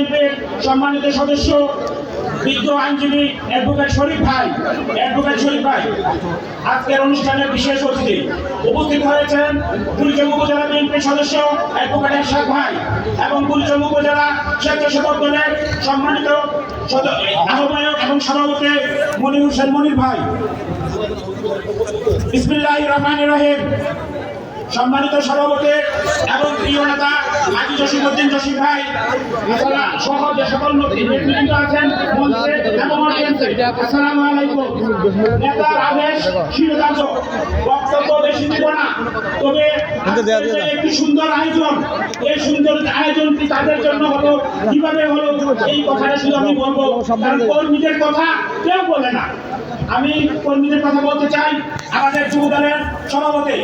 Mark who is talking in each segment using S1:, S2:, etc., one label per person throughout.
S1: বিএনপির সম্মানিত সদস্য বিজ্ঞ আইনজীবী অ্যাডভোকেট শরীফ ভাই আজকের অনুষ্ঠানের বিশেষ অতিথি উপস্থিত হয়েছেন কুড়িগ্রাম উপজেলা বিএনপির সদস্য অ্যাডভোকেট এরশাদ ভাই এবং কুড়িগ্রাম উপজেলা স্বেচ্ছাসেবক দলের সম্মানিত আহ্বায়ক এবং সভাপতি মনির হোসেন মনির ভাই। বিসমিল্লাহির রহমানির রহিম। সম্মানিত সভাপতি এবং প্রিয় নেতা হাজী জসিমউদ্দিন জসিম ভাই সহ যে সকল নেতৃবৃন্দ আছেন মঞ্চে এবং অডিয়েন্সে, আসসালামু আলাইকুম। নেতার আদেশ শিরোধার্য, বক্তব্য বেশি দিব না, তবে একটি সুন্দর আয়োজন, এই সুন্দর আয়োজনটি তাদের জন্য হলো, কিভাবে হলো এই কথাটা শুধু আমি বলবো, কারণ কর্মীদের কথা কেউ বলে না। আমি কর্মীদের কথা বলতে চাই। আমাদের যুব দলের সভাপতি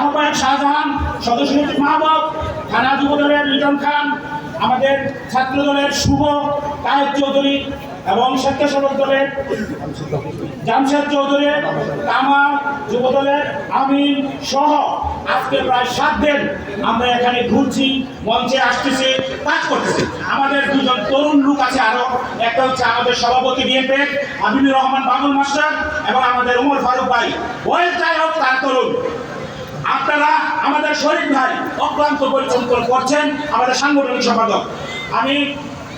S1: আহ্বায়ক শাহজাহান, সদস্য মাহবুব, থানা যুব দলের লিটন খান, আমাদের ছাত্র দলের শুভ কায়েদ চৌধুরী এবং স্বেচ্ছাসেবক দলের জামশেদ চৌধুরী, কামাল, যুব দলের আমিন সহ আজকে প্রায় 7 দিন আমরা এখানে ঘুরছি, মঞ্চে আসতেছি, কাজ করতেছি। আমাদের দুজন তরুণ লোক আছে, আরো একটা হচ্ছে আমাদের সভাপতি বিএনপি হাবিবুর রহমান বাবুল মাস্টার এবং আমাদের উমর ফারুক ভাই, বয়স যাই হোক তার তরুণ। আপনারা আমাদের শরীফ ভাই অক্লান্ত পরিশ্রম করছেন, আমাদের সাংগঠনিক সম্পাদক। আমি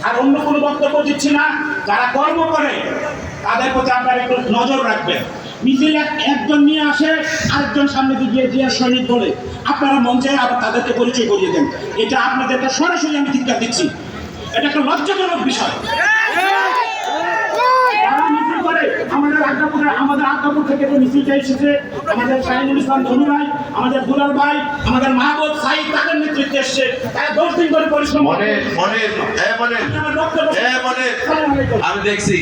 S1: আর অন্য কোনো বক্তব্য দিচ্ছি না। যারা কর্ম করে তাদের প্রতি আপনারা একটু নজর রাখবেন। মিছিল একজন নিয়ে আসে, আরেকজন সামনে দিয়ে জিয়া শহীদ বলে আপনারা মঞ্চে আবার তাদেরকে পরিচয় করিয়ে দেন। এটা আপনাদেরকে সরাসরি আমি ধিক্কার দিচ্ছি। এটা একটা লজ্জাজনক বিষয়। আমাদের আগ্রাপুর থেকে যে মিছিলটা এসেছে, আমাদের শাহিনুল ইসলাম ধনু ভাই, আমাদের দুলাল ভাই, আমাদের মাহবুব সাইদ, তাদের নেতৃত্বে এসছে। তারা 10 দিন করে পরিশ্রম করে।
S2: আমি দেখছি।